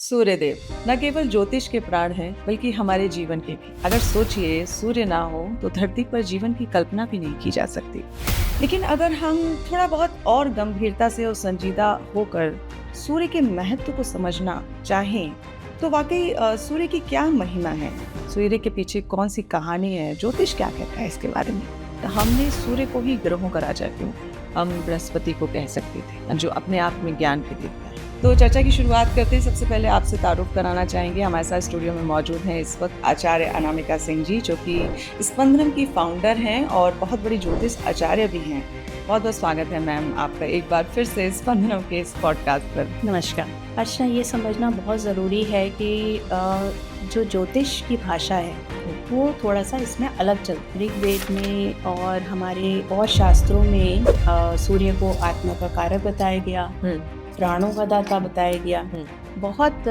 सूर्यदेव न केवल ज्योतिष के प्राण हैं बल्कि हमारे जीवन के भी। अगर सोचिए, सूर्य ना हो तो धरती पर जीवन की कल्पना भी नहीं की जा सकती। लेकिन अगर हम थोड़ा बहुत और गंभीरता से और संजीदा होकर सूर्य के महत्व को समझना चाहें तो वाकई सूर्य की क्या महिमा है, सूर्य के पीछे कौन सी कहानी है, ज्योतिष क्या कहता है इसके बारे में। तो हमने सूर्य को ही ग्रहों का राजा क्यों, हम बृहस्पति को कह सकते थे, जो अपने आप में ज्ञान के देवता है। तो चर्चा की शुरुआत करते हैं। सबसे पहले आपसे तारुफ कराना चाहेंगे, हमारे साथ स्टूडियो में मौजूद हैं इस वक्त आचार्य अनामिका सिंह जी, जो कि स्पंदनम की फाउंडर हैं और बहुत बड़ी ज्योतिष आचार्य भी हैं। बहुत बहुत स्वागत है मैम आपका एक बार फिर से स्पंदनम के इस पॉडकास्ट पर। नमस्कार। अच्छा, ये समझना बहुत ज़रूरी है कि जो ज्योतिष की भाषा है वो थोड़ा सा इसमें अलग चलती है। ऋग्वेद में और हमारे और शास्त्रों में सूर्य को आत्मा का कारक बताया गया, प्राणों का दाता बताया गया, बहुत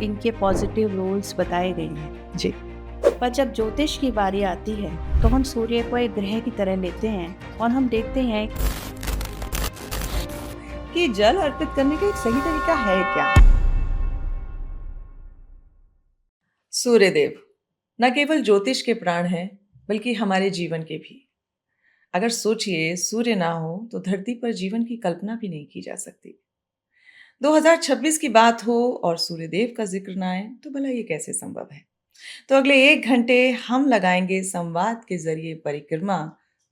इनके पॉजिटिव रोल्स बताए गए हैं जी। पर जब ज्योतिष की बारी आती है तो हम सूर्य को एक ग्रह की तरह लेते हैं और हम देखते हैं कि जल अर्पित करने का एक सही तरीका है क्या। सूर्यदेव न केवल ज्योतिष के प्राण हैं बल्कि हमारे जीवन के भी। अगर सोचिए, सूर्य ना हो तो धरती पर जीवन की कल्पना भी नहीं की जा सकती। 2026 की बात हो और सूर्यदेव का जिक्र ना आए तो भला ये कैसे संभव है। तो अगले 1 घंटे हम लगाएंगे संवाद के जरिए परिक्रमा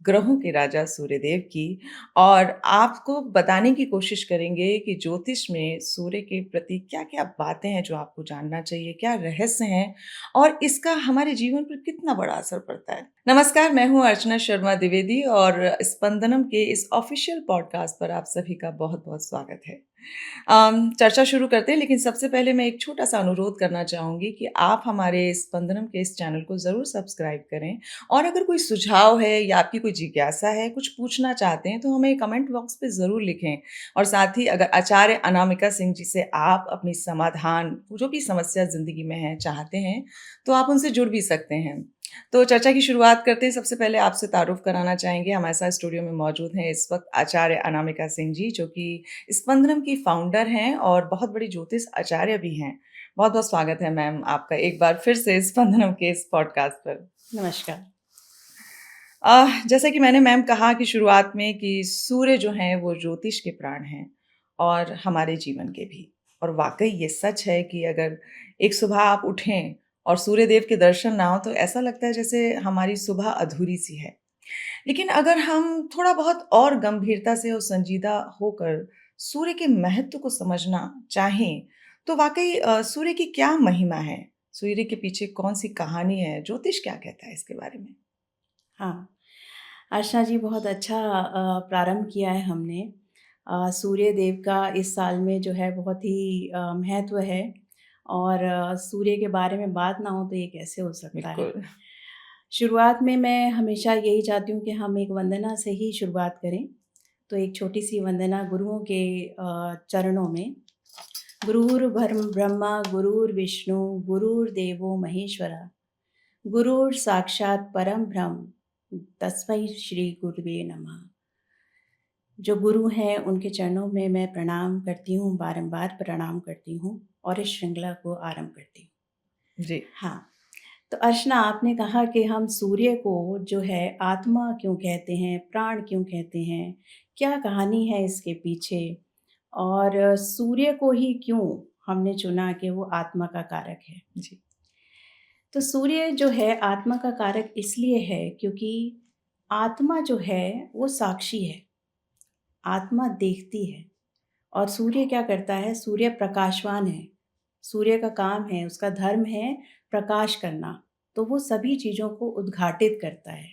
ग्रहों के राजा सूर्यदेव की, और आपको बताने की कोशिश करेंगे कि ज्योतिष में सूर्य के प्रति क्या क्या बातें हैं जो आपको जानना चाहिए, क्या रहस्य हैं और इसका हमारे जीवन पर कितना बड़ा असर पड़ता है। नमस्कार, मैं हूं अर्चना शर्मा द्विवेदी और स्पंदनम के इस ऑफिशियल पॉडकास्ट पर आप सभी का बहुत बहुत स्वागत है। चर्चा शुरू करते हैं, लेकिन सबसे पहले मैं एक छोटा सा अनुरोध करना चाहूँगी कि आप हमारे स्पंदनम के इस चैनल को ज़रूर सब्सक्राइब करें, और अगर कोई सुझाव है या आपकी कोई जिज्ञासा है, कुछ पूछना चाहते हैं तो हमें कमेंट बॉक्स पे ज़रूर लिखें। और साथ ही अगर आचार्य अनामिका सिंह जी से आप अपनी समाधान, जो भी समस्या ज़िंदगी में है, चाहते हैं तो आप उनसे जुड़ भी सकते हैं। तो चर्चा की शुरुआत करते हैं। सबसे पहले आपसे तारुफ कराना चाहेंगे, हमारे साथ स्टूडियो में मौजूद हैं इस वक्त आचार्य अनामिका सिंह जी, जो कि स्पंदनम की फाउंडर हैं और बहुत बड़ी ज्योतिष आचार्य भी हैं। बहुत बहुत स्वागत है मैम आपका एक बार फिर से स्पंदनम के इस पॉडकास्ट पर। नमस्कार। जैसे कि मैंने मैम कहा कि शुरुआत में कि सूर्य जो हैं वो ज्योतिष के प्राण हैं और हमारे जीवन के भी। और वाकई ये सच है कि अगर एक सुबह आप उठें और सूर्यदेव के दर्शन ना हो तो ऐसा लगता है जैसे हमारी सुबह अधूरी सी है। लेकिन अगर हम थोड़ा बहुत और गंभीरता से और संजीदा होकर सूर्य के महत्व को समझना चाहें तो वाकई सूर्य की क्या महिमा है, सूर्य के पीछे कौन सी कहानी है, ज्योतिष क्या कहता है इसके बारे में। हाँ, आशा जी, बहुत अच्छा प्रारंभ किया है हमने। सूर्य देव का इस साल में जो है बहुत ही महत्व है और सूर्य के बारे में बात ना हो तो ये कैसे हो सकता है। बिल्कुल। शुरुआत में मैं हमेशा यही चाहती हूँ कि हम एक वंदना से ही शुरुआत करें। तो एक छोटी सी वंदना गुरुओं के चरणों में। ब्रह्मा गुरुर्विष्णु गुरुर्देवो महेश्वरा, गुरुर साक्षात परम ब्रह्म तस्मै श्री गुरुवे नमः। जो गुरु हैं उनके चरणों में मैं प्रणाम करती हूँ, बारंबार प्रणाम करती हूँ और इस श्रृंखला को आरंभ करती हूँ। जी। हाँ, तो अर्चना, आपने कहा कि हम सूर्य को जो है आत्मा क्यों कहते हैं, प्राण क्यों कहते हैं, क्या कहानी है इसके पीछे, और सूर्य को ही क्यों हमने चुना कि वो आत्मा का कारक है। जी। तो सूर्य जो है आत्मा का कारक इसलिए है क्योंकि आत्मा जो है वो साक्षी है, आत्मा देखती है। और सूर्य क्या करता है, सूर्य प्रकाशवान है, सूर्य का काम है, उसका धर्म है प्रकाश करना, तो वो सभी चीज़ों को उद्घाटित करता है।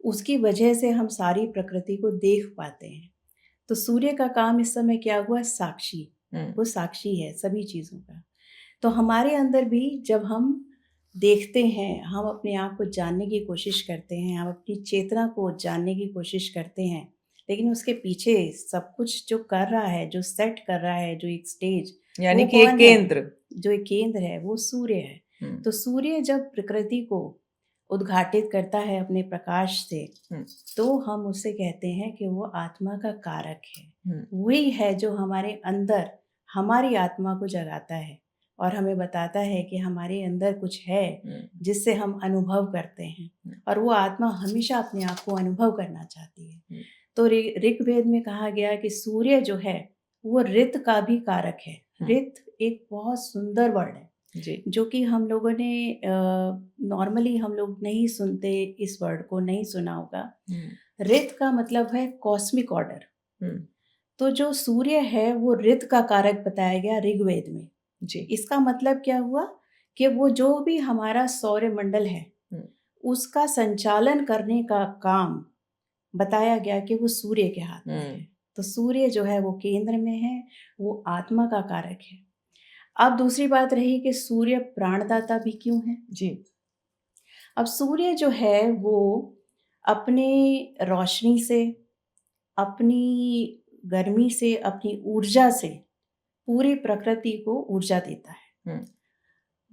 उसकी वजह से हम सारी प्रकृति को देख पाते हैं। तो सूर्य का काम इस समय क्या हुआ, साक्षी, वो साक्षी है सभी चीज़ों का। तो हमारे अंदर भी जब हम देखते हैं, हम अपने आप को जानने की कोशिश करते हैं, हम अपनी चेतना को जानने की कोशिश करते हैं, लेकिन उसके पीछे सब कुछ जो कर रहा है, जो सेट कर रहा है, जो एक स्टेज, यानी वो कि एक कौन है? केंद्र। जो एक केंद्र है वो सूर्य है। तो सूर्य जब प्रकृति को उद्घाटित करता है अपने प्रकाश से, तो हम उसे कहते हैं कि वो आत्मा का कारक है। वही है जो हमारे अंदर हमारी आत्मा को जगाता है, और हमें बताता है कि हमारे अंदर कुछ है जिससे हम अनुभव करते हैं, और वो आत्मा हमेशा अपने आप को अनुभव करना चाहती है। तो ऋग्वेद में कहा गया कि सूर्य जो है वो ऋत का भी कारक है। ऋत एक बहुत सुंदर वर्ड है जी जो कि हम लोगों ने नॉर्मली हम लोग नहीं सुनते, इस वर्ड को नहीं सुना होगा। ऋत का मतलब है कॉस्मिक ऑर्डर। तो जो सूर्य है वो ऋत का कारक बताया गया ऋग्वेद में। जी इसका मतलब क्या हुआ कि वो जो भी हमारा सौर मंडल है उसका संचालन करने का काम बताया गया कि वो सूर्य के हाथ में है। तो सूर्य जो है वो केंद्र में है, वो आत्मा का कारक है। अब दूसरी बात रही कि सूर्य प्राणदाता भी क्यों है। जी अब सूर्य जो है वो अपने रोशनी से, अपनी गर्मी से, अपनी ऊर्जा से पूरी प्रकृति को ऊर्जा देता है।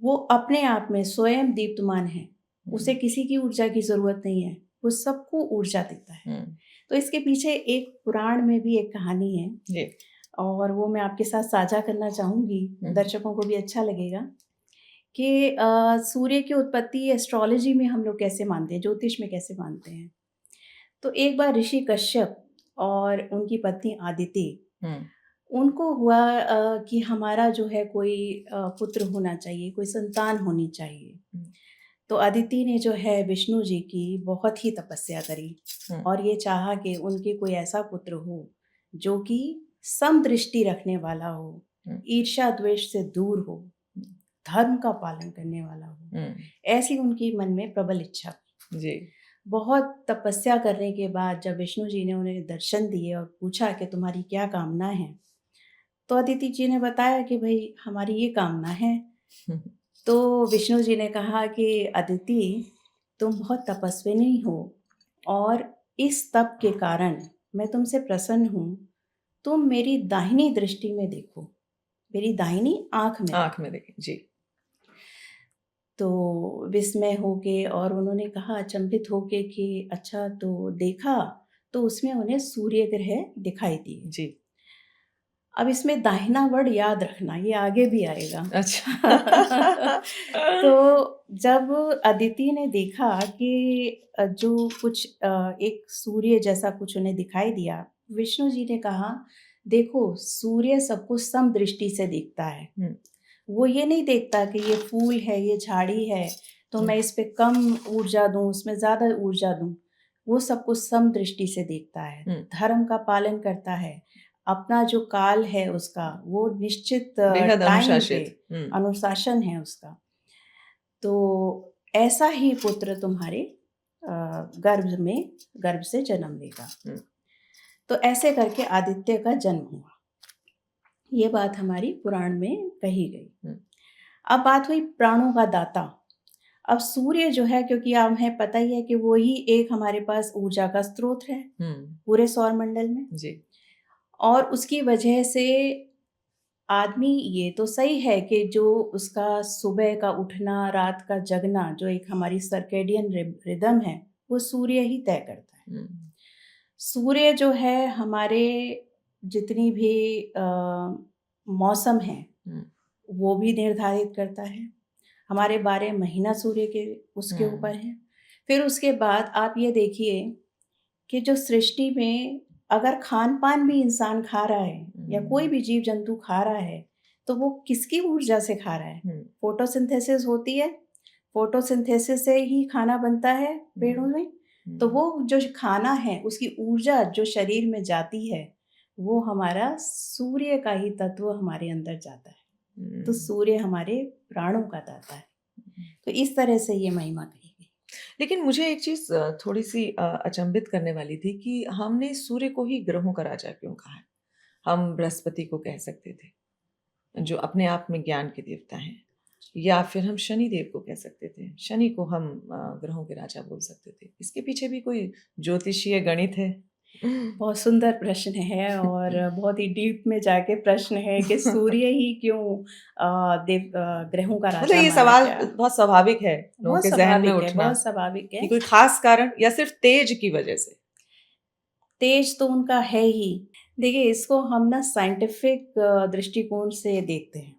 वो अपने आप में स्वयं दीप्तमान है, उसे किसी की ऊर्जा की जरूरत नहीं है, वो सबको ऊर्जा देता है। तो इसके पीछे एक पुराण में भी एक कहानी है जी और वो मैं आपके साथ साझा करना चाहूंगी, दर्शकों को भी अच्छा लगेगा कि सूर्य की उत्पत्ति एस्ट्रोलॉजी में हम लोग कैसे मानते हैं, ज्योतिष में कैसे मानते हैं। तो एक बार ऋषि कश्यप और उनकी पत्नी आदिति, उनको हुआ कि हमारा जो है कोई पुत्र होना चाहिए, कोई संतान होनी चाहिए। तो अदिति ने जो है विष्णु जी की बहुत ही तपस्या करी और ये चाहा कि उनके कोई ऐसा पुत्र हो जो कि समदृष्टि रखने वाला हो, ईर्ष्या द्वेष से दूर हो, धर्म का पालन करने वाला हो। ऐसी उनकी मन में प्रबल इच्छा जी बहुत तपस्या करने के बाद जब विष्णु जी ने उन्हें दर्शन दिए और पूछा कि तुम्हारी क्या कामना है, तो अदिति जी ने बताया कि भाई हमारी ये कामना है। तो विष्णु जी ने कहा कि अदिति, तुम बहुत तपस्विनी हो और इस तप के कारण मैं तुमसे प्रसन्न हूँ। तुम मेरी दाहिनी दृष्टि में देखो, मेरी दाहिनी आंख में देखें। जी तो विस्मय होके और उन्होंने कहा अचंभित होके कि अच्छा, तो देखा तो उसमें उन्हें सूर्य ग्रह दिखाई दिए। जी अब इसमें दाहिना वर्ड याद रखना, ये आगे भी आएगा। अच्छा तो जब अदिति ने देखा कि जो कुछ एक सूर्य जैसा कुछ उन्हें दिखाई दिया, विष्णु जी ने कहा देखो, सूर्य सबको समदृष्टि से देखता है। वो ये नहीं देखता कि ये फूल है, ये झाड़ी है, तो मैं इस पे कम ऊर्जा दूं, उसमें ज्यादा ऊर्जा दूं। वो सबको समदृष्टि से देखता है, धर्म का पालन करता है, अपना जो काल है उसका वो निश्चित बेहद टाइम पे अनुशासित। अनुशासन है उसका। तो ऐसा ही पुत्र तुम्हारे गर्भ से जन्म लेगा। तो ऐसे करके आदित्य का जन्म हुआ। ये बात हमारी पुराण में कही गई। अब बात हुई प्राणों का दाता। अब सूर्य जो है, क्योंकि हमें पता ही है कि वो ही एक हमारे पास ऊर्जा का स्रोत है पूरे सौर मंडल में जी और उसकी वजह से आदमी, ये तो सही है कि जो उसका सुबह का उठना, रात का जगना, जो एक हमारी सर्केडियन रिदम है, वो सूर्य ही तय करता है। सूर्य जो है हमारे जितनी भी मौसम है वो भी निर्धारित करता है। हमारे 12 महीना सूर्य के उसके ऊपर है। फिर उसके बाद आप ये देखिए कि जो सृष्टि में अगर खान पान भी इंसान खा रहा है या कोई भी जीव जंतु खा रहा है, तो वो किसकी ऊर्जा से खा रहा है? फोटोसिंथेसिस होती है, फोटोसिंथेसिस से ही खाना बनता है पेड़ों में। तो वो जो खाना है उसकी ऊर्जा जो शरीर में जाती है, वो हमारा सूर्य का ही तत्व हमारे अंदर जाता है। तो सूर्य हमारे प्राणों का दाता है। तो इस तरह से ये महिमा कही गई। लेकिन मुझे एक चीज थोड़ी-सी अचंभित करने वाली थी कि हमने सूर्य को ही ग्रहों का राजा क्यों कहा है? हम बृहस्पति को कह सकते थे, जो अपने आप में ज्ञान के देवता हैं, या फिर हम शनि देव को कह सकते थे। शनि को हम ग्रहों के राजा बोल सकते थे। इसके पीछे भी कोई ज्योतिषीय गणित है? बहुत सुंदर प्रश्न है और बहुत ही डीप में जाके प्रश्न है कि सूर्य ही क्यों ग्रहों का मतलब राजा ये माना सवाल गया। बहुत स्वाभाविक है लोगों बहुत के ज़हन में स्वाभाविक है, उठना, बहुत स्वाभाविक कि है। कोई खास कारण या सिर्फ तेज की वजह से? तेज तो उनका है ही। देखिए, इसको हम ना साइंटिफिक दृष्टिकोण से देखते हैं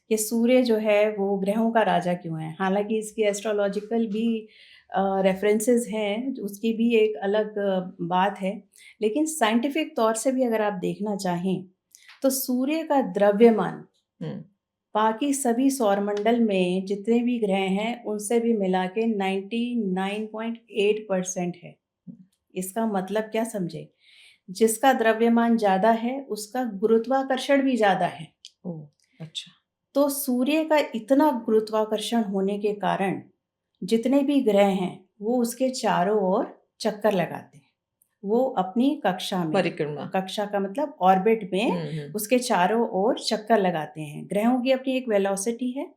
कि सूर्य जो है वो ग्रहों का राजा क्यों है। हालाँकि इसकी एस्ट्रोलॉजिकल भी रेफ़रेंसेस हैं, उसकी भी एक अलग बात है। लेकिन साइंटिफ़िक तौर से भी अगर आप देखना चाहें, तो सूर्य का द्रव्यमान हुँ, बाकी सभी सौरमंडल में जितने भी ग्रह हैं, उनसे भी मिला के 99.8% है। इसका मतलब क्या समझे? जिसका द्रव्यमान ज़्यादा है, उसका गुरुत्वाकर्षण भी ज़्यादा है। ओह! अच्छा। तो सूर्य का इतना गुरुत्वाकर्षण होने के कारण जितने भी ग्रह हैं, वो उसके चारों ओर चक्कर लगाते हैं। वो अपनी कक्षा में, परिक्रमा। कक्षा का मतलब ऑर्बिट में हुँ, हुँ। उसके चारों ओर चक्कर लगाते हैं। ग्रहों की अपनी एक वेलोसिटी है,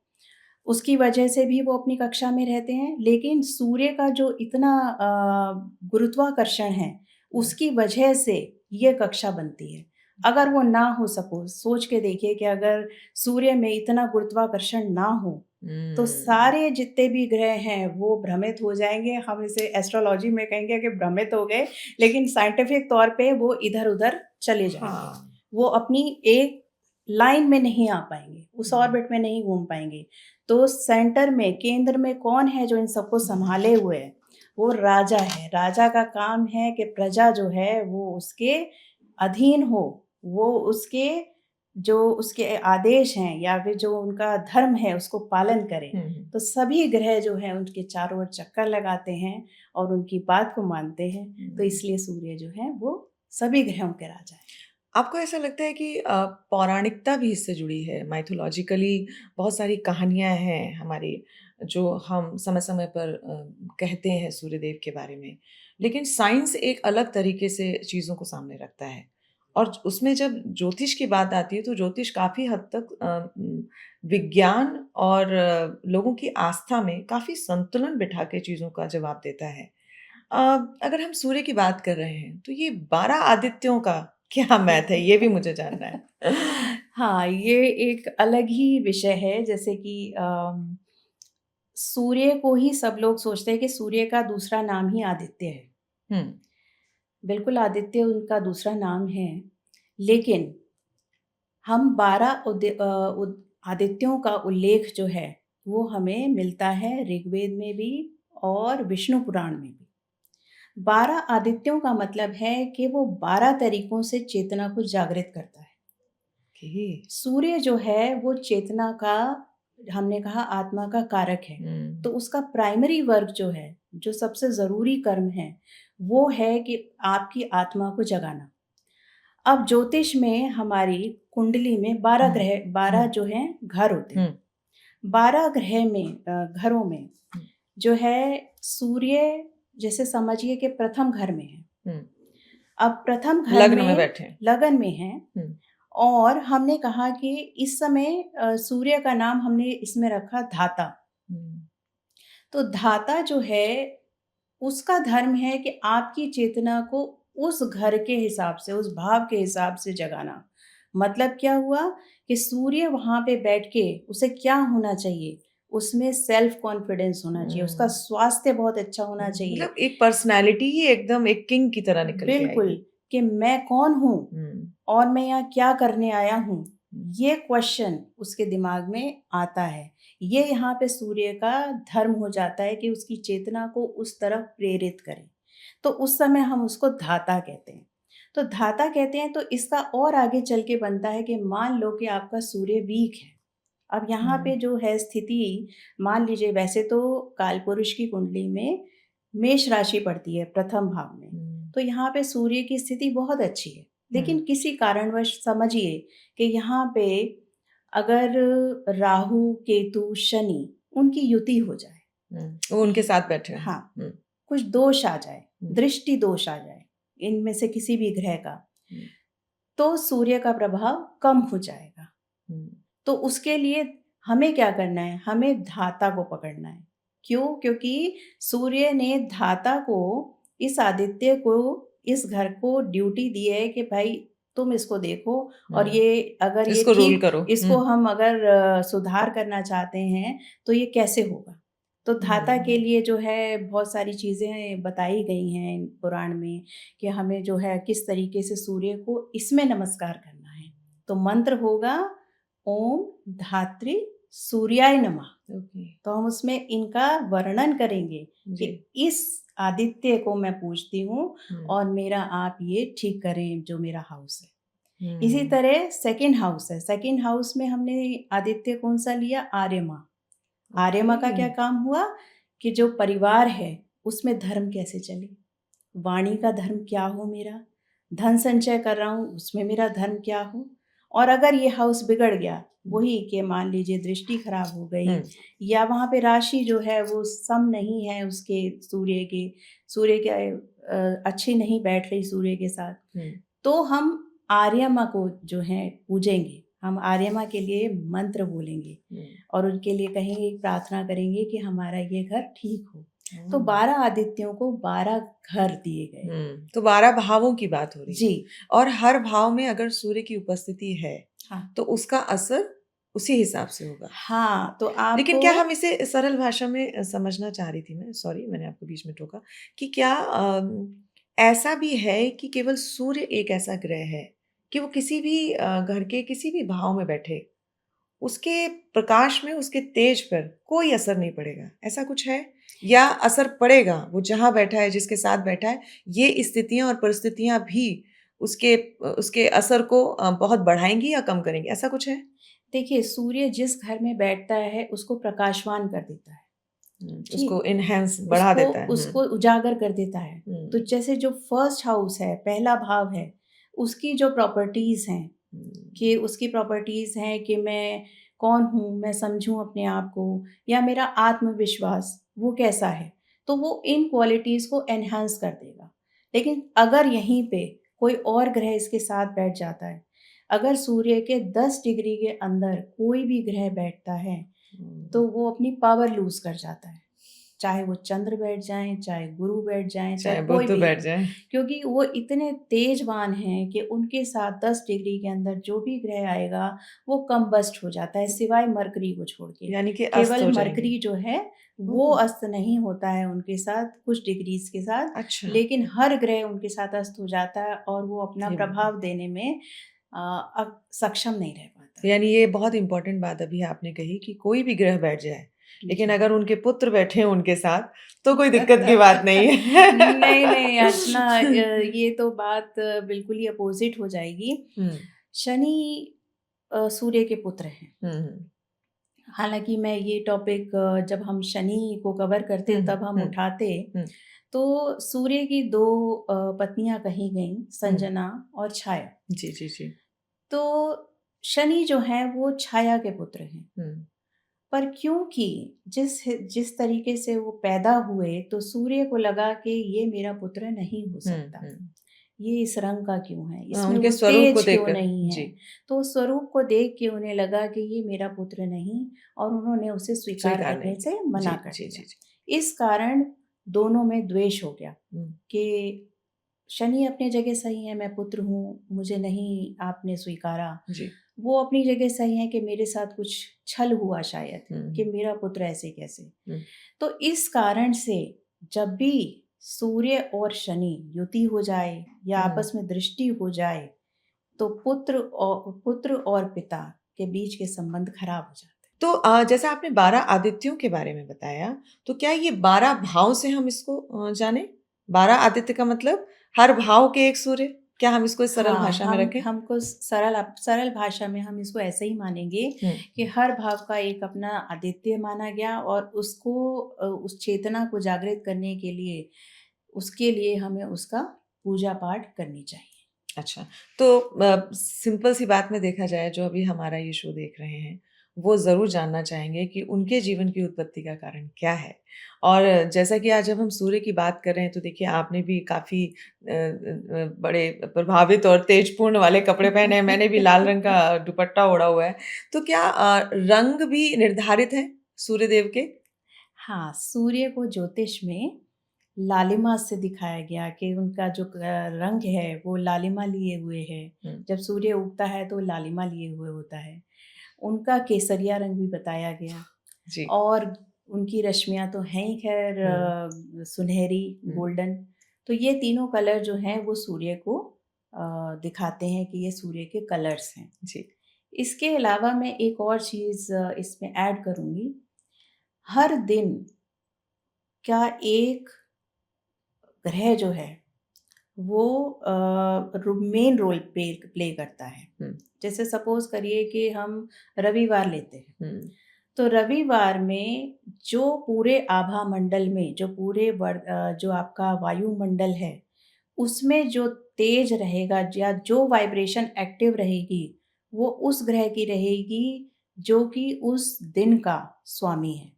उसकी वजह से भी वो अपनी कक्षा में रहते हैं, लेकिन सूर्य का जो इतना गुरुत्वाकर्षण है, हुँ, उसकी वजह से ये कक्षा बनती है। अगर वो ना हो सपोज़ सोच के देखिए कि अगर सूर्य में इतना गुरुत्वाकर्षण ना हो, तो हुँ। सारे जितने भी ग्रह हैं वो भ्रमित हो जाएँगे। हम इसे एस्ट्रोलॉजी में कहेंगे कि भ्रमित हो गए, लेकिन साइंटिफिक तौर पे वो इधर-उधर चले जाएँगे। हाँ। वो अपनी एक लाइन में नहीं आ पाएँगे, उस हुँ, ऑर्बिट में नहीं घूम पाएँगे। तो सेंटर में, केंद्र में कौन है जो इन सबको सँभाले हुए है? वो राजा है। राजा का काम है कि प्रजा जो है वो उसके अधीन हो, वो उसके जो उसके आदेश हैं या फिर जो उनका धर्म है उसको पालन करे। हुँ, हुँ, तो सभी ग्रह जो हैं उनके चारों ओर चक्कर लगाते हैं और उनकी बात को मानते हैं। तो हुँ। इसलिए सूर्य जो है वो सभी ग्रहों के राजा हैं। आपको ऐसा लगता है कि पौराणिकता भी इससे जुड़ी है, माइथोलॉजिकली बहुत सारी कहानियाँ हैं हमारी, जो हम समय-समय पर कहते हैं सूर्यदेव के बारे में। लेकिन साइंस एक अलग तरीके से चीज़ों को सामने रखता है और उसमें जब ज्योतिष की बात आती है, तो ज्योतिष काफ़ी हद तक विज्ञान और लोगों की आस्था में काफ़ी संतुलन बिठा के चीज़ों का जवाब देता है। अ, अगर हम सूर्य की बात कर रहे हैं, तो ये 12 आदित्यों का क्या महत्व है? ये भी मुझे जानना है। हाँ, ये एक अलग ही विषय है जैसे कि सूर्य को ही सब लोग सोचते हैं कि सूर्य का दूसरा नाम ही आदित्य है। हुँ, बिल्कुल आदित्य उनका दूसरा नाम है, लेकिन हम 12 आदित्यों का उल्लेख जो है, वो हमें मिलता है ऋग्वेद में भी और विष्णु पुराण में भी। 12 आदित्यों का मतलब है कि वो 12 तरीकों से चेतना को जागृत करता है। ओके। सूर्य जो है वो चेतना का हमने कहा आत्मा का कारक है। हुँ, तो उसका प्राइमरी वर्क जो है, जो सबसे ज़रूरी कर्म है, वो है कि आपकी आत्मा को जगाना। अब ज्योतिष में हमारी कुंडली में 12 हुँ, ग्रह 12 हुँ, जो हैं घर होते हुँ, हैं। 12 ग्रह में घरों में हुँ, जो है सूर्य जैसे समझिए कि प्रथम घर में है। हुँ। अब प्रथम घर लग्न में में बैठे हैं। लगन में है हुँ, और हमने कहा कि इस समय सूर्य का नाम हमने इसमें रखा धाता। हुँ, तो धाता जो है उसका धर्म है कि आपकी चेतना को उस घर के हिसाब से, उस भाव के हिसाब से जगाना। मतलब क्या हुआ कि सूर्य वहाँ पे बैठ के उसे क्या होना चाहिए? उसमें सेल्फ कॉन्फिडेंस होना चाहिए, उसका हुँ, स्वास्थ्य बहुत अच्छा हुँ। होना चाहिए। मतलब एक पर्सनैलिटी ही एकदम एक किंग की तरह निकल के बिल्कुल, आएगी। कि मैं कौन हूँ हुँ, और मैं यहाँ क्या करने आया हूँ? हुँ, ये क्वेश्चन उसके दिमाग में आता है। ये यहाँ पे सूर्य का धर्म हो जाता है कि उसकी चेतना को उस तरफ प्रेरित करे। तो उस समय हम उसको धाता कहते हैं। तो धाता कहते हैं तो इसका और आगे चल के बनता है कि मान लो कि आपका सूर्य वीक है। अब यहाँ हुँ, पे जो है स्थिति मान लीजिए वैसे तो कालपुरुष की कुंडली में मेष राशि पड़ती है प्रथम भाव में। हुँ, तो यहाँ पे सूर्य की स्थिति बहुत अच्छी है। हुँ, लेकिन किसी कारणवश समझिए कि यहाँ पे अगर राहु, केतु, शनि उनकी युति हो जाए। हुँ। वो उनके साथ बैठे हैं। हाँ, हुँ, कुछ दोष आ जाए, हुँ, दृष्टि दोष आ जाए, इनमें से किसी भी ग्रह का, हुँ, तो सूर्य का प्रभाव कम हो जाएगा। हुँ, तो उसके लिए हमें क्या करना है? हमें धाता को पकड़ना है। क्यों? क्योंकि सूर्य ने धाता को, इस आदित्य को, इस घर को ड्यूटी दी है कि भाई तुम इसको देखो और हुँ। ये अगर ये इसको रूल ठीक करो। हुँ, इसको हम अगर सुधार करना चाहते हैं, तो ये कैसे होगा? तो धाता के हुँ, लिए जो है बहुत सारी चीज़ें बताई गई हैं पुराण में कि हमें जो है किस तरीके से सूर्य को इसमें नमस्कार करना है। तो मंत्र होगा ओम धात्री सूर्याय नमः। ओके। तो हम उसमें इनका वर्णन करेंगे जी। कि इस आदित्य को मैं पूजती हूँ हुँ। और मेरा आप ये ठीक करें जो मेरा हाउस है। इसी हुँ। तरह सेकंड हाउस है। सेकंड हाउस में हमने आदित्य कौन-सा लिया? आर्यमा। आर्यमा का ओके। क्या काम हुआ कि जो परिवार है उसमें धर्म कैसे चले? वाणी का धर्म क्या हो मेरा? धन संचय कर रहा हूँ उसमें मेरा धर्म क्या हो? और अगर ये हाउस बिगड़ गया, वही कि मान लीजिए दृष्टि खराब हो गई हुँ। या वहाँ पे राशि जो है वो सम नहीं है उसके सूर्य के अच्छी नहीं बैठ रही सूर्य के साथ, हुँ। तो हम आर्यमा को जो है पूजेंगे। हम आर्यमा के लिए मंत्र बोलेंगे हुँ। और उनके लिए कहेंगे, प्रार्थना करेंगे कि हमारा ये घर ठीक हो। तो हुँ। 12 आदित्यों को 12 घर दिए गए। तो 12 भावों की बात हो रही जी, है और हर भाव में अगर सूर्य की उपस्थिति है, हाँ। तो उसका असर उसी हिसाब से होगा। हाँ, तो लेकिन आपको क्या हम इसे सरल भाषा में समझना चाह रही थी मैं, सॉरी मैंने आपको बीच में टोका, कि क्या ऐसा भी है कि केवल सूर्य एक ऐसा ग्रह है कि वो किसी भी घर के किसी भी भाव में बैठे, उसके प्रकाश में, उसके तेज पर कोई असर नहीं पड़ेगा, ऐसा कुछ है? या असर पड़ेगा, वो जहाँ बैठा है, जिसके साथ बैठा है, ये स्थितियाँ और परिस्थितियाँ भी उसके उसके असर को बहुत बढ़ाएँगी या कम करेंगी, ऐसा कुछ है? देखिए, सूर्य जिस घर में बैठता है उसको प्रकाशवान कर देता है। उसको ठीक? एनहांस बढ़ा उसको देता है। उसको उजागर कर देता है। तो हुँ, जैसे जो फर्स्ट हाउस है, पहला भाव है, उसकी जो प्रॉपर्टीज़ हैं हुँ, कि उसकी प्रॉपर्टीज़ हैं कि मैं कौन हूँ, मैं समझूँ अपने आप को या मेरा आत्मविश्वास वो कैसा है, तो वो इन क्वालिटीज़ को एनहांस कर देगा। लेकिन अगर यहीं पे कोई और ग्रह इसके साथ बैठ जाता है, अगर सूर्य के 10 डिग्री के अंदर कोई भी ग्रह बैठता है, हुँ, तो वो अपनी पावर लूज़ कर जाता है। चाहे वो चंद्र बैठ जाएँ, चाहे गुरु बैठ जाएँ, चाहे चाहे कोई बुध भी बैठ हो। जाए। क्योंकि वो इतने तेजवान हैं कि उनके साथ 10 डिग्री के अंदर जो भी ग्रह आएगा, वो कम्बस्ट हो जाता है, सिवाय मरकरी को छोड़ के। यानी कि अस्त केवल हो जाएँगे। मरकरी जो है, वो ओह! अस्त नहीं होता है उनके साथ, कुछ डिग्रीज़ के साथ, अच्छा, लेकिन हर ग्रह उनके साथ अस्त हो जाता है और वो अपना ये प्रभाव देने में सक्षम नहीं रह पाता। यानी ये बहुत इम्पोर्टेंट बात अभी आपने कही कि कोई भी ग्रह बैठ जाए, लेकिन जी। अगर उनके पुत्र बैठे हों उनके साथ, तो कोई दिक्कत की बात नहीं है। नहीं, नहीं अर्चना, ये तो बात बिल्कुल ही अपोज़िट हो जाएगी। हुँ, शनि सूर्य के पुत्र हैं। हुँ, हुँ, हालाँकि मैं ये टॉपिक जब हम शनि को कवर करते हुँ, तब हम हुँ, उठाते, हुँ, तो सूर्य की 2 पत्नियाँ कही गईं, हुँ। संजना और छाया। जी, जी, जी। तो शनि जो हैं वो छाया के पुत्र हैं। हुँ, पर क्योंकि जिस तरीके से वो पैदा हुए तो सूर्य को लगा कि ये मेरा पुत्र नहीं हो हुँ, सकता। हुँ। ये इस रंग का क्यों है? इसमें उनके वो स्वरूप को तेज क्यों देखकर नहीं है? जी, तो उस स्वरूप को देख के उन्हें लगा कि ये मेरा पुत्र नहीं और उन्होंने उसे स्वीकार स्वीकार नहीं करने से किया। मना जी, कर जी, दिया। जी, जी। इस कारण दोनों में द्वेष हो गया हुँ, कि शनि अपनी जगह सही है, मैं पुत्र हूँ, मुझे नहीं आपने स्वीकारा। जी। वो अपनी जगह सही है कि मेरे साथ कुछ छल हुआ शायद हुँ, कि हुँ, मेरा पुत्र ऐसे कैसे। हुँ, तो इस कारण से जब भी सूर्य और शनि युति हो जाए या हुँ। आपस में दृष्टि हो जाए, तो पुत्र और पिता के बीच के संबंध खराब हो जाते हैं। तो जैसा आपने 12 आदित्यों के बारे में बताया, तो क्या ये 12 भाव से हम इसको जानें? 12 आदित्य का मतलब हर भाव के एक सूर्य? क्या हम इसको इस सरल हाँ, भाषा में हम रखें? हमको सरल भाषा में हम इसको ऐसे ही मानेंगे हुँ, कि हर भाव का एक अपना आदित्य माना गया और उसको उस चेतना को जागृत करने के लिए उसके लिए हमें उसका पूजा पाठ करनी चाहिए। अच्छा। तो सिंपल सी बात में देखा जाए जो अभी हमारा ये शो देख रहे हैं, वो ज़रूर जानना चाहेंगे कि उनके जीवन की उत्पत्ति का कारण क्या है? और जैसा कि आज जब हम सूर्य की बात कर रहे हैं तो देखिए आपने भी काफ़ी बड़े प्रभावित और तेजपूर्ण वाले कपड़े पहने हैं, मैंने भी लाल रंग का दुपट्टा ओढ़ा हुआ है। तो क्या रंग भी निर्धारित हैं सूर्य देव के? हाँ, सूर्य को ज्योतिष में लालिमा से दिखाया गया कि उनका जो रंग है वो लालिमा लिए हुए है। हुँ, जब सूर्य उगता है तो लालिमा लिए हुए होता है। उनका केसरिया रंग भी बताया गया जी। और उनकी रश्मियाँ तो हैं ही ख़ैर हुँ, सुनहरी, हुँ, गोल्डन। तो ये तीनों कलर जो हैं वो सूर्य को दिखाते हैं कि ये सूर्य के कलर्स हैं। जी। इसके अलावा मैं एक और चीज़ इसमें ऐड करूँगी। हर दिन क्या एक ग्रह जो है वो मेन रोल प्ले करता है। हुँ, जैसे सपोज़ करिए कि हम रविवार लेते हैं। हुँ, तो रविवार में जो पूरे आभा मंडल में जो आपका वायुमंडल है, उसमें जो तेज रहेगा या जो वाइब्रेशन एक्टिव रहेगी, वो उस ग्रह की रहेगी जो कि उस दिन का स्वामी है।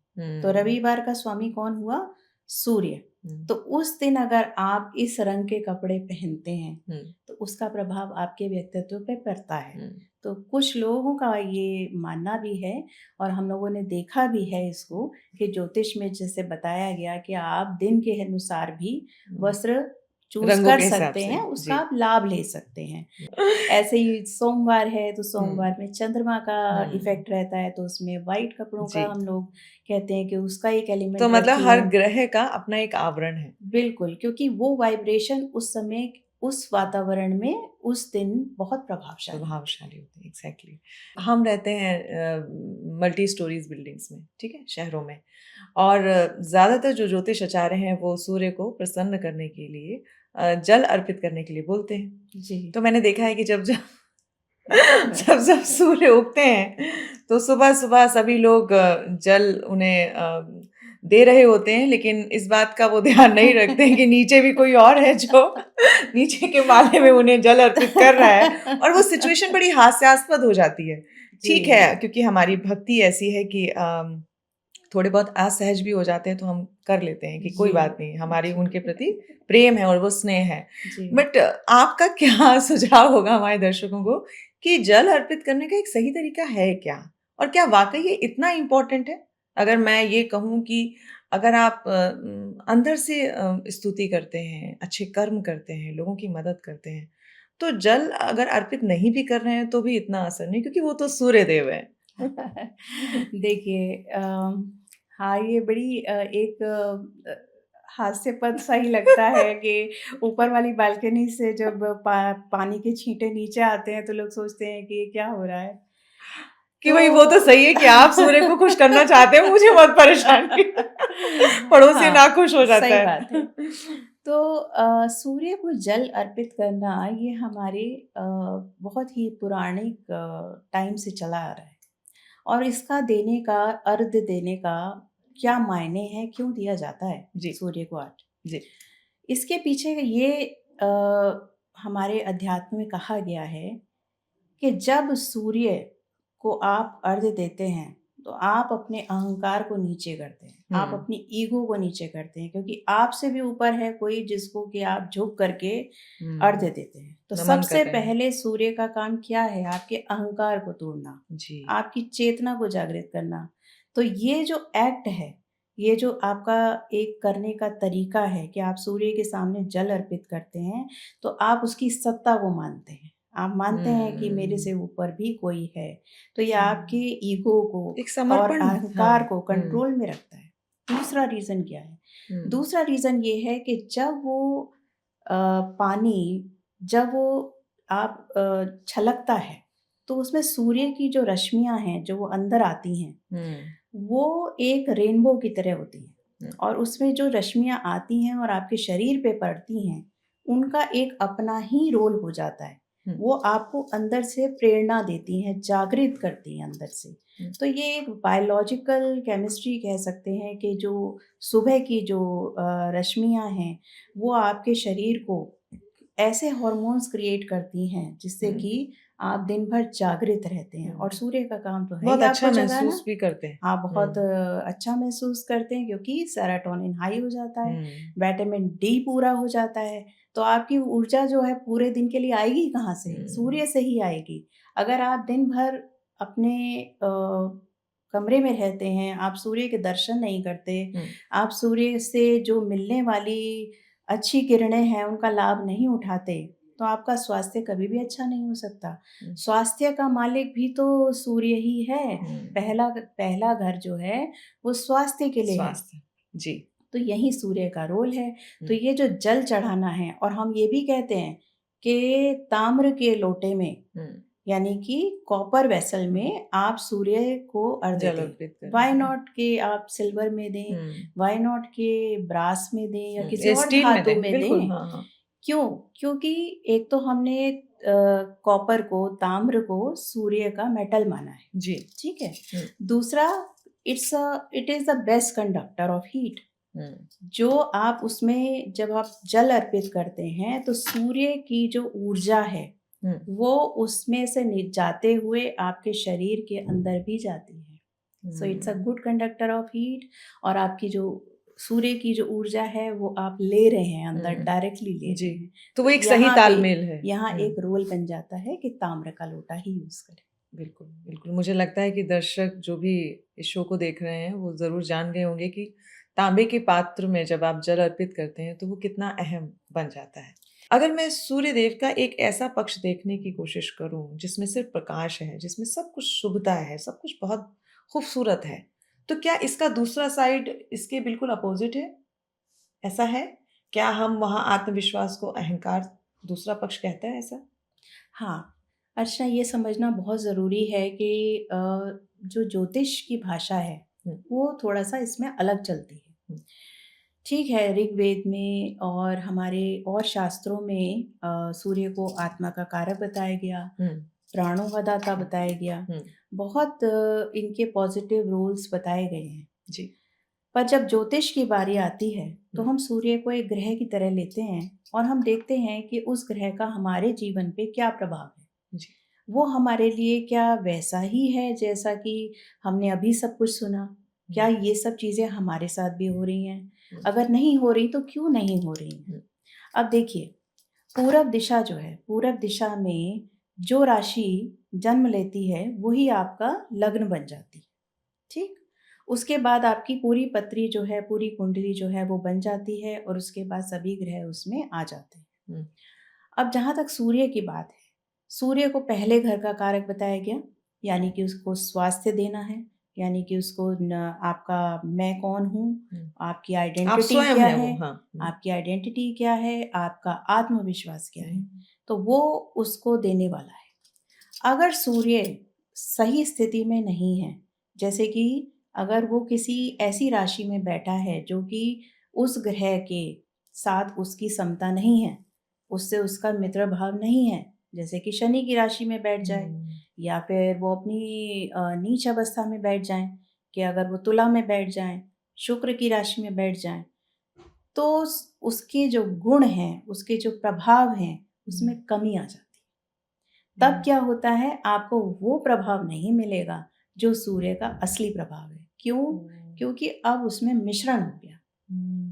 तो हुँ, रविवार का स्वामी कौन हुआ? सूर्य। हुँ, तो उस दिन अगर आप इस रंग के कपड़े पहनते हैं, हुँ, तो उसका प्रभाव आपके व्यक्तित्व पे पड़ता है। हुँ, तो कुछ लोगों का ये मानना भी है और हम लोगों ने देखा भी है इसको कि ज्योतिष में जैसे बताया गया कि आप दिन के अनुसार भी हुँ, वस्त्र चूज़ रंगों कर के हिसाब सकते से, हैं, उसका जी। आप लाभ ले सकते हैं। ऐसे ही सोमवार है, तो हुँ, सोमवार में चंद्रमा का हुँ, इफ़ेक्ट रहता है, तो उसमें व्हाइट कपड़ों का जी। हम लोग कहते हैं कि उसका एक तो एलिमेंट मतलब हर रखिए। ग्रह का अपना एक आवरण है। बिल्कुल, क्योंकि वो वाइब्रेशन उस समय, उस वातावरण में, उस दिन बहुत प्रभावशाली होती है। प्रभावशाली होते हैं, एग्ज़ैक्टली। हम रहते हैं मल्टी स्टोरीज़ बिल्डिंग्स में, ठीक है? शहरों में और ज़्यादातर जो ज्योतिष आचार्य हैं, वो सूर्य को प्रसन्न करने के लिए जल अर्पित करने के लिए बोलते हैं। जी। तो मैंने देखा है कि जब जब सही बात है। जब सूर्य उगते हैं, तो सुबह-सुबह सभी लोग जल उन्हें दे रहे होते हैं, लेकिन इस बात का वो ध्यान नहीं रखते हैं कि नीचे भी कोई और है जो नीचे के माले में उन्हें जल अर्पित कर रहा है और वो सिचुएशन बड़ी हास्यास्पद हो जाती है। जी। ठीक है, क्योंकि हमारी भक्ति ऐसी है कि थोड़े बहुत असहज भी हो जाते हैं तो हम कर लेते हैं कि कोई जी, बात नहीं, हमारी जी, उनके प्रति प्रेम है और वो स्नेह है। जी। बट आपका क्या सुझाव होगा हमारे दर्शकों को कि जल अर्पित करने का एक सही तरीका है क्या? और क्या वाक़ई ये इतना इम्पोर्टेंट है? अगर मैं ये कहूँ कि अगर आप अंदर से स्तुति करते हैं, अच्छे कर्म करते हैं, लोगों की मदद करते हैं, तो जल अगर अर्पित नहीं भी कर रहे हैं तो भी इतना असर नहीं क्योंकि वो तो सूर्य देव हैं। देखिए हाँ, ये बड़ी एक हास्यपद सा ही लगता है कि ऊपर वाली बालकनी से जब पानी के छींटे नीचे आते हैं, तो लोग सोचते हैं कि ये क्या हो रहा है? कि भई वो तो तो सही है कि आप सूर्य को खुश करना चाहते हैं, मुझे मत परेशान कीजिए। पड़ोसी हाँ, नाखुश हो जाता सही है। बात है। तो सूर्य को जल अर्पित करना ये हमारे बहुत ही पौराणिक टाइम से चला आ रहा है और इसका देने का, अर्घ्य देने का क्या मायने हैं, क्यों दिया जाता है जी, सूर्य को अर्घ्य? जी। इसके पीछे ये हमारे अध्यात्म में कहा गया है कि जब सूर्य को आप अर्घ्य देते हैं, तो आप अपने अहंकार को नीचे करते हैं, हुँ, आप अपनी ईगो को नीचे करते हैं, क्योंकि आपसे भी ऊपर है कोई जिसको कि आप झुक करके अर्घ्य हुँ। देते हैं। तो नमन कर सबसे रहे हैं। पहले सूर्य का काम क्या है? आपके अहंकार को तोड़ना, जी। आपकी चेतना को जागृत करना। तो ये जो एक्ट है, ये जो आपका एक करने का तरीका है कि आप सूर्य के सामने जल अर्पित करते हैं, तो आप उसकी सत्ता को मानते हैं। आप मानते हैं कि मेरे हुँ, से ऊपर भी कोई है। तो ये आपके हुँ। ईगो को एक और समर्पण हाँ, अहंकार को हुँ, कंट्रोल में रखता है। दूसरा रीज़न क्या है? हुँ, दूसरा रीज़न ये है कि अ, पानी जब वो छलकता है, तो उसमें सूर्य की जो रश्मियाँ हैं, जो वो अंदर आती हैं, हुँ, वो एक रेनबो की तरह होती हैं हुँ, और उसमें जो रश्मियाँ आती हैं और आपके शरीर पे पड़ती हैं, उनका एक अपना ही रोल हो जाता है। हुँ, वो आपको अंदर से प्रेरणा देती हैं, जागृत करती हैं अंदर से। हुँ, तो ये एक बायोलॉजिकल केमिस्ट्री कह सकते हैं कि जो सुबह की जो रश्मियाँ हैं, वो आपके शरीर को ऐसे हॉर्मोन्स क्रिएट करती हैं, जिससे हुँ, कि आप दिन भर जागृत रहते हैं और हुँ। सूर्य का काम तो है ही बहुत आपको अच्छा जगाना। महसूस भी करते हैं। आप बहुत हुँ, अच्छा महसूस करते हैं क्योंकि सेरोटोनिन हाई हो जाता है, हुँ, विटामिन डी पूरा हो जाता है, तो आपकी ऊर्जा जो है पूरे दिन के लिए आएगी कहाँ से? हुँ, सूर्य से ही आएगी। अगर आप दिन भर अपने कमरे में रहते हैं, आप सूर्य के दर्शन नहीं करते, हुँ, आप सूर्य से जो मिलने वाली अच्छी किरणें हैं, उनका लाभ नहीं उठाते, तो आपका स्वास्थ्य कभी भी अच्छा नहीं हो सकता। हुँ, स्वास्थ्य का मालिक भी तो सूर्य ही है। हुँ, पहला पहला घर जो है, वो स्वास्थ्य के लिए है। स्वास्थ्य। जी। तो यही सूर्य का रोल है। तो हुँ, ये जो जल चढ़ाना है और हम ये भी कहते हैं कि ताम्र के लोटे में हुँ, यानी कि कॉपर वेसल में आप सूर्य को अर्घ्य जल दें। अर्पित करें। व्हाई नॉट कि आप सिल्वर में दें, व्हाई नॉट कि ब्रास में दें या किसी और स्टील में धातु दें, में बिल्कुल, दें। हाँ हाँ। क्यों? क्योंकि एक तो हमने कॉपर को, ताम्र को सूर्य का मेटल माना है, जी। ठीक है। दूसरा, it is the best conductor of heat. जो आप उसमें जब आप जल अर्पित करते हैं तो सूर्य की जो ऊर्जा है वो उसमें से जाते हुए आपके शरीर के अंदर भी जाती है। So it's a good conductor of heat. और आपकी जो सूर्य की जो ऊर्जा है वो आप ले रहे हैं अंदर, डायरेक्टली ले रहे हैं। तो वो एक सही तालमेल है। यहाँ एक रोल बन जाता है कि ताम्र का लोटा ही यूज करें। बिल्कुल बिल्कुल, मुझे लगता है कि दर्शक जो भी इस शो को देख रहे हैं वो ज़रूर जान गए होंगे कि तांबे के पात्र में जब आप जल अर्पित करते हैं तो वो कितना अहम बन जाता है। अगर मैं सूर्य देव का एक ऐसा पक्ष देखने की कोशिश करूं जिसमें सिर्फ प्रकाश है, जिसमें सब कुछ शुभता है, सब कुछ बहुत खूबसूरत है, तो क्या इसका दूसरा साइड इसके बिल्कुल अपोजिट है? ऐसा है? क्या हम वहाँ आत्मविश्वास को अहंकार दूसरा पक्ष कहता है ऐसा? हाँ, अर्चना, ये समझना बहुत ज़रूरी है कि जो ज्योतिष की भाषा है वो थोड़ा-सा इसमें अलग चलती है। ठीक है, ऋग्वेद में और हमारे और शास्त्रों में सूर्य को आत्मा का कारक बताया गया, प्राणों का दाता बताया गया, बहुत इनके पॉजिटिव रोल्स बताए गए हैं। जी। पर जब ज्योतिष की बारी आती है तो हम सूर्य को एक ग्रह की तरह लेते हैं और हम देखते हैं कि उस ग्रह का हमारे जीवन पे क्या प्रभाव है। जी। वो हमारे लिए क्या वैसा ही है जैसा कि हमने अभी सब कुछ सुना? क्या ये सब चीज़ें हमारे साथ भी हो रही हैं? अगर नहीं हो रही तो क्यों नहीं हो रही हैं? अब देखिए, पूरब दिशा जो है, पूरब दिशा में जो राशि जन्म लेती है वही आपका लग्न बन जाती है, ठीक? उसके बाद आपकी पूरी पत्री जो है, पूरी कुंडली जो है वो बन जाती है और उसके बाद सभी ग्रह उसमें आ जाते हैं। अब जहाँ तक सूर्य की बात है, सूर्य को पहले घर का कारक बताया गया, यानी कि उसको स्वास्थ्य देना है, यानी कि उसको आपका मैं कौन हूँ, आपकी आइडेंटिटी क्या है, आपकी आइडेंटिटी क्या है, आपका आत्मविश्वास क्या है, तो वो उसको देने वाला है। अगर सूर्य सही स्थिति में नहीं है, जैसे कि अगर वो किसी ऐसी राशि में बैठा है जो कि उस ग्रह के साथ उसकी समता नहीं है, उससे उसका मित्र भाव नहीं है, जैसे कि शनि की राशि में बैठ जाए या फिर वो अपनी नीच अवस्था में बैठ जाएं, कि अगर वो तुला में बैठ जाएं, शुक्र की राशि में बैठ जाएं, तो उसके जो गुण हैं, उसके जो प्रभाव हैं, उसमें कमी आ जाती है। तब क्या होता है, आपको वो प्रभाव नहीं मिलेगा जो सूर्य का असली प्रभाव है। क्यों? क्योंकि अब उसमें मिश्रण हो गया।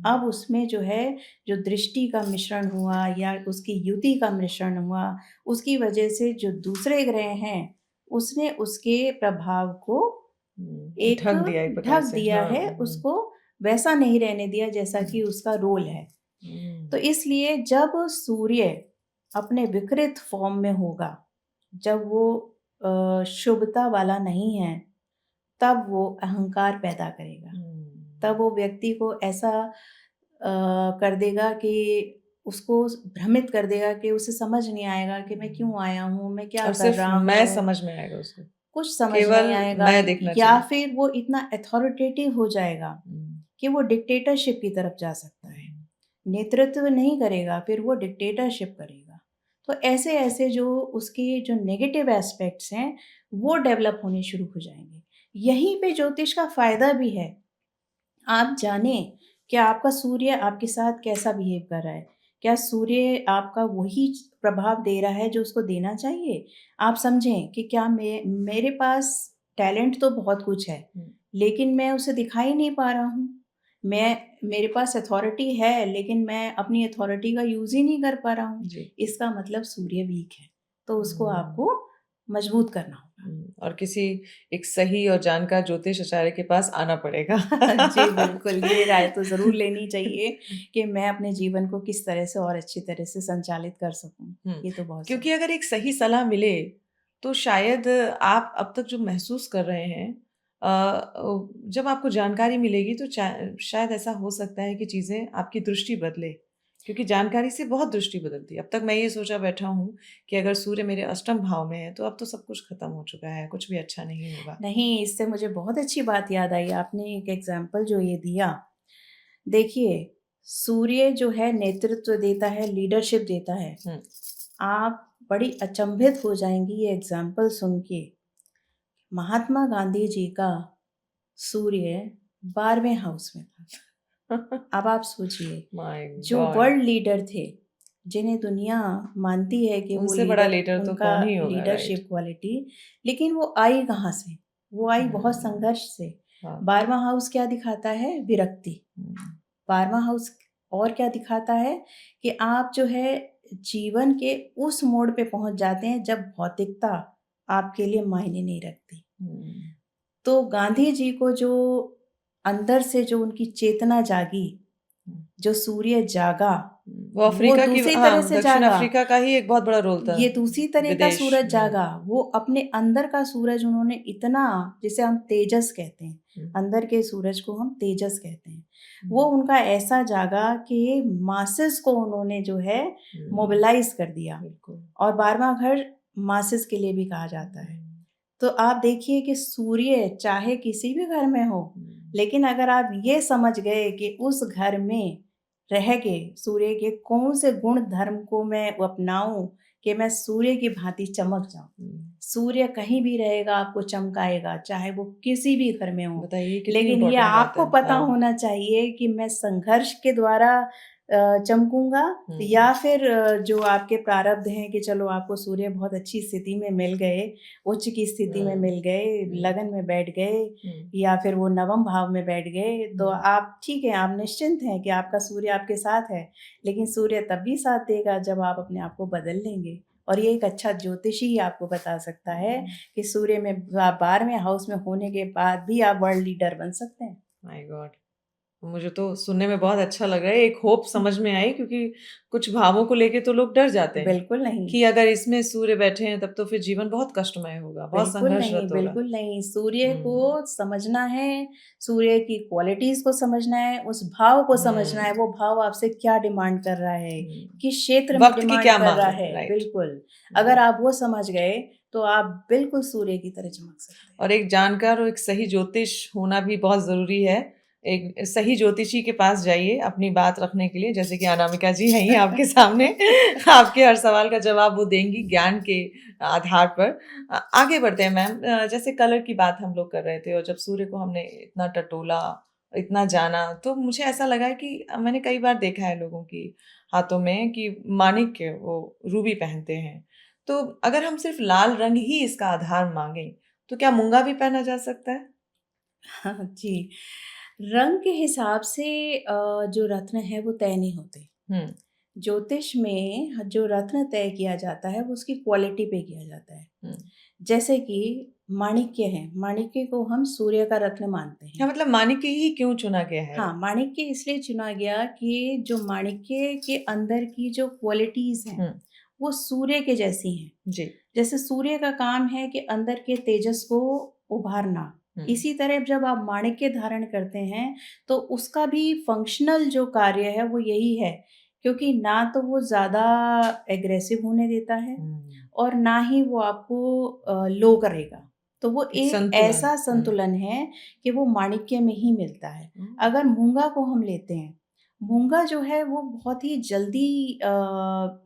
अब उसमें जो है, जो दृष्टि का मिश्रण हुआ या उसकी युति का मिश्रण हुआ, उसकी वजह से जो दूसरे ग्रह हैं उसने उसके प्रभाव को एक ढक दिया है, उसको वैसा नहीं रहने दिया जैसा कि उसका रोल है। तो इसलिए जब सूर्य अपने विकृत फॉर्म में होगा, जब वो शुभता वाला नहीं है, तब वो अहंकार पैदा करेगा। तब वो व्यक्ति को ऐसा कर देगा कि उसको भ्रमित कर देगा कि उसे समझ नहीं आएगा कि मैं क्यों आया हूँ, मैं क्या कर रहा हूँ। मैं समझ में आएगा उसको, कुछ समझ नहीं आएगा, या फिर वो इतना अथॉरिटेटिव हो जाएगा कि वो डिक्टेटरशिप की तरफ जा सकता है। नेतृत्व नहीं करेगा, फिर वो डिक्टेटरशिप करेगा। तो ऐसे ऐसे जो उसके जो नेगेटिव एस्पेक्ट्स हैं वो डेवलप होने शुरू हो जाएंगे। यहीं पे ज्योतिष का फायदा भी है। आप जाने कि आपका सूर्य आपके साथ कैसा बिहेव कर रहा है। क्या सूर्य आपका वही प्रभाव दे रहा है जो उसको देना चाहिए? आप समझें कि क्या मेरे पास टैलेंट तो बहुत कुछ है, लेकिन मैं उसे दिखा ही नहीं पा रहा हूँ। मेरे पास अथॉरिटी है, लेकिन मैं अपनी अथॉरिटी का यूज़ ही नहीं कर पा रहा हूँ। इसका मतलब सूर्य वीक है, तो उसको आपको मजबूत करना होगा। और किसी एक सही और जानकार ज्योतिष आचार्य के पास आना पड़ेगा। जी बिल्कुल, ये राय तो ज़रूर लेनी चाहिए कि मैं अपने जीवन को किस तरह से और अच्छी तरह से संचालित कर सकूं। ये तो बहुत, क्योंकि अगर एक सही सलाह मिले तो शायद आप अब तक जो महसूस कर रहे हैं, जब आपको जानकारी मिलेगी तो शायद ऐसा हो सकता है कि चीज़ें, आपकी दृष्टि बदले क्योंकि जानकारी से बहुत दृष्टि बदलती है। अब तक मैं ये सोचा बैठा हूँ कि अगर सूर्य मेरे अष्टम भाव में है तो अब तो सब कुछ खत्म हो चुका है, कुछ भी अच्छा नहीं होगा। नहीं, इससे मुझे बहुत अच्छी बात याद आई, आपने एक एग्ज़ाम्पल जो ये दिया। देखिए, सूर्य जो है नेतृत्व देता है, लीडरशिप देता है। हुँ, आप बड़ी अचंभित हो जाएँगी ये एग्ज़ाम्पल सुन के। महात्मा गांधी जी का सूर्य 12वें हाउस में था। अब आप सोचिए, माय जो गॉड! वर्ल्ड लीडर थे, जिन्हें दुनिया मानती है कि वो उनसे बड़ा लीडर, लीडर तो उनका कौन ही होगा, राइट? लीडरशिप क्वालिटी, लेकिन वो आई कहाँ से? वो आई बहुत हुँ, संघर्ष से। हाँ, 12वां हाउस क्या दिखाता है? विरक्ति। हुँ, 12वां हाउस और क्या दिखाता है कि आप जो है जीवन के उस मोड़ पे पहुँच जाते हैं जब भौतिकता आपके लिए मायने नहीं रखती। हुँ, तो गांधी जी को जो अंदर से जो उनकी चेतना जागी, हुँ, जो सूर्य जागा, वो वो अफ्रीका की दूसरी तरह हाँ, से दक्षिण जागा। अफ्रीका का ही एक बहुत बड़ा रोल था, ये दूसरी तरह का विदेश सूरज में। जागा। वो अपने अंदर का सूरज उन्होंने इतना, जिसे हम तेजस कहते हैं, हुँ, अंदर के सूरज को हम तेजस कहते हैं। वो हुँ, उनका ऐसा जागा कि मासेस को उन्होंने जो है हुँ, मोबिलाइज़ कर दिया। बिल्कुल। और 12वां घर मासेस के लिए भी कहा जाता है। हुँ, तो आप देखिए कि सूर्य चाहे किसी भी घर में हो, हुँ, लेकिन अगर आप ये समझ गए कि उस घर में रह के सूर्य के कौन से गुण धर्म को मैं अपनाऊं कि मैं सूर्य की भांति चमक जाऊं। हुँ। सूर्य कहीं भी रहेगा, आपको चमकाएगा, चाहे वो किसी भी घर में हो। बताइए कितनी लेकिन ये इम्पोर्टेंट बात आपको है। पता हाँ, होना चाहिए कि मैं संघर्ष के द्वारा चमकूँगा, हुँ, या फिर जो आपके प्रारब्ध हैं कि चलो आपको सूर्य बहुत अच्छी स्थिति में मिल गए, उच्च की स्थिति में हुँ, मिल गए, हुँ, लगन में बैठ गए, हुँ, या फिर वो नवम भाव में बैठ गए, तो हुँ, आप ठीक है, आप निश्चिंत हैं कि आपका सूर्य आपके साथ है। लेकिन सूर्य तब भी साथ देगा जब आप अपने आप को बदल लेंगे। और ये एक अच्छा ज्योतिषी ही आपको बता सकता है हुँ। कि सूर्य में 12वें हाउस में होने के बाद भी आप वर्ल्ड लीडर बन सकते हैं। My God! मुझे तो सुनने में बहुत अच्छा लग रहा है, एक होप समझ में आई क्योंकि कुछ भावों को लेके तो लोग डर जाते हैं, बिल्कुल नहीं। कि अगर इसमें सूर्य बैठे हैं तब तो फिर जीवन बहुत कष्टमय होगा, बहुत बिल्कुल नहीं, संघर्षरत होगा। बिल्कुल नहीं। सूर्य को हुँ, समझना है, सूर्य की क्वालिटीज़ को समझना है, उस भाव को समझना है, हुँ, वो भाव आपसे क्या डिमांड कर रहा है, हुँ। किस क्षेत्र में वक़्त की डिमांड क्या कर माँग रहा है, है। राइट। बिल्कुल, अगर हुँ। आप वो समझ गए, तो आप बिल्कुल सूर्य की तरह चमक सकते हैं। और एक जानकार और एक सही ज्योतिष होना भी बहुत ज़रूरी है। एक सही ज्योतिषी के पास जाइए अपनी बात रखने के लिए, जैसे कि अनामिका जी हैं ही आपके सामने। आपके हर सवाल का जवाब वो देंगी ज्ञान के आधार पर। आगे बढ़ते हैं मैम। जैसे कलर की बात हम लोग कर रहे थे और जब सूर्य को हमने इतना टटोला, इतना जाना, तो मुझे ऐसा लगा कि मैंने कई बार देखा है लोगों की हाथों में कि माणिक्य वो रूबी पहनते हैं। तो अगर हम सिर्फ़ लाल रंग ही इसका आधार माँगे तो क्या मूँगा भी पहना जा सकता है? हाँ जी, रंग के हिसाब से जो रत्न है वो तय नहीं होते। हुँ, ज्योतिष में जो रत्न तय किया जाता है वो उसकी क्वालिटी पे किया जाता है। हुँ। जैसे कि माणिक्य है, माणिक्य को हम सूर्य का रत्न मानते क्या हैं। मतलब माणिक्य ही क्यों चुना गया है? हाँ, माणिक्य इसलिए चुना गया कि जो माणिक्य के अंदर की जो क्वालिटीज़ हैं, हुँ, वो सूर्य के जैसी हैं। जी। जैसे सूर्य का काम है कि अंदर के तेजस को उभारना, हुँ, इसी तरह जब आप माणिक्य धारण करते हैं, तो उसका भी फंक्शनल जो कार्य है वो यही है, क्योंकि ना तो वो ज़्यादा एग्रेसिव होने देता है हुँ। और ना ही वो आपको लो करेगा। तो वो एक एक संतुलन। ऐसा हुँ। संतुलन है कि वो माणिक्य में ही मिलता है। हुँ, अगर मूँगा को हम लेते हैं, मूँगा जो है वो बहुत ही जल्दी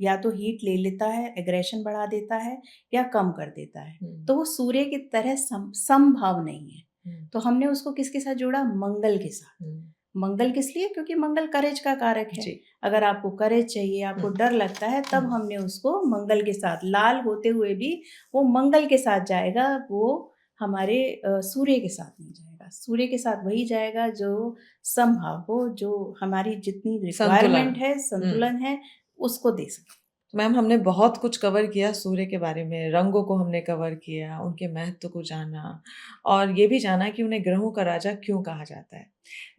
या तो हीट ले लेता है, एग्रेशन बढ़ा देता है या कम कर देता है। हुँ, तो वो सूर्य की तरह समभाव नहीं है। हुँ, तो हमने उसको किसके साथ जोड़ा? मंगल के साथ। हुँ। मंगल किस लिए? क्योंकि मंगल करेज का कारक है। जी। अगर आपको करेज चाहिए, आपको हुँ, डर लगता है, तब हुँ, हमने उसको मंगल के साथ, लाल होते हुए भी वो मंगल के साथ जाएगा, वो हमारे सूर्य के साथ नहीं जाएगा। सूर्य के साथ वही जाएगा जो समभाव हो, जो हमारी जितनी संतुलन। रिक्वायरमेंट है, हुँ। संतुलन है, उसको दे सके। मैम हमने बहुत कुछ कवर किया सूर्य के बारे में, रंगों को हमने कवर किया, उनके महत्व को जाना और ये भी जाना कि उन्हें ग्रहों का राजा क्यों कहा जाता है।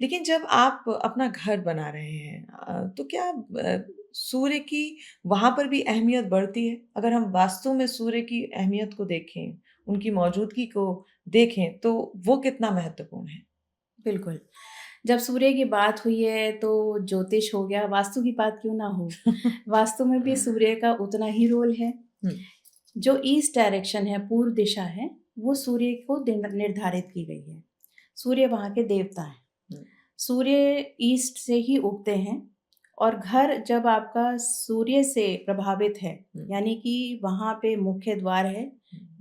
लेकिन जब आप अपना घर बना रहे हैं तो क्या सूर्य की वहाँ पर भी अहमियत बढ़ती है? अगर हम वास्तव में सूर्य की अहमियत को देखें, उनकी मौजूदगी को देखें, तो वो कितना महत्वपूर्ण है? बिल्कुल। जब सूर्य की बात हुई है तो ज्योतिष हो गया, वास्तु की बात क्यों ना हो। वास्तु में भी सूर्य का उतना ही रोल है। हम्म, जो ईस्ट डायरेक्शन है, पूर्व दिशा है, वो सूर्य को निर्धारित की गई है। सूर्य वहाँ के देवता हैं। हम्म, सूर्य ईस्ट से ही उगते हैं और घर जब आपका सूर्य से प्रभावित है, यानी कि वहाँ पे मुख्य द्वार है,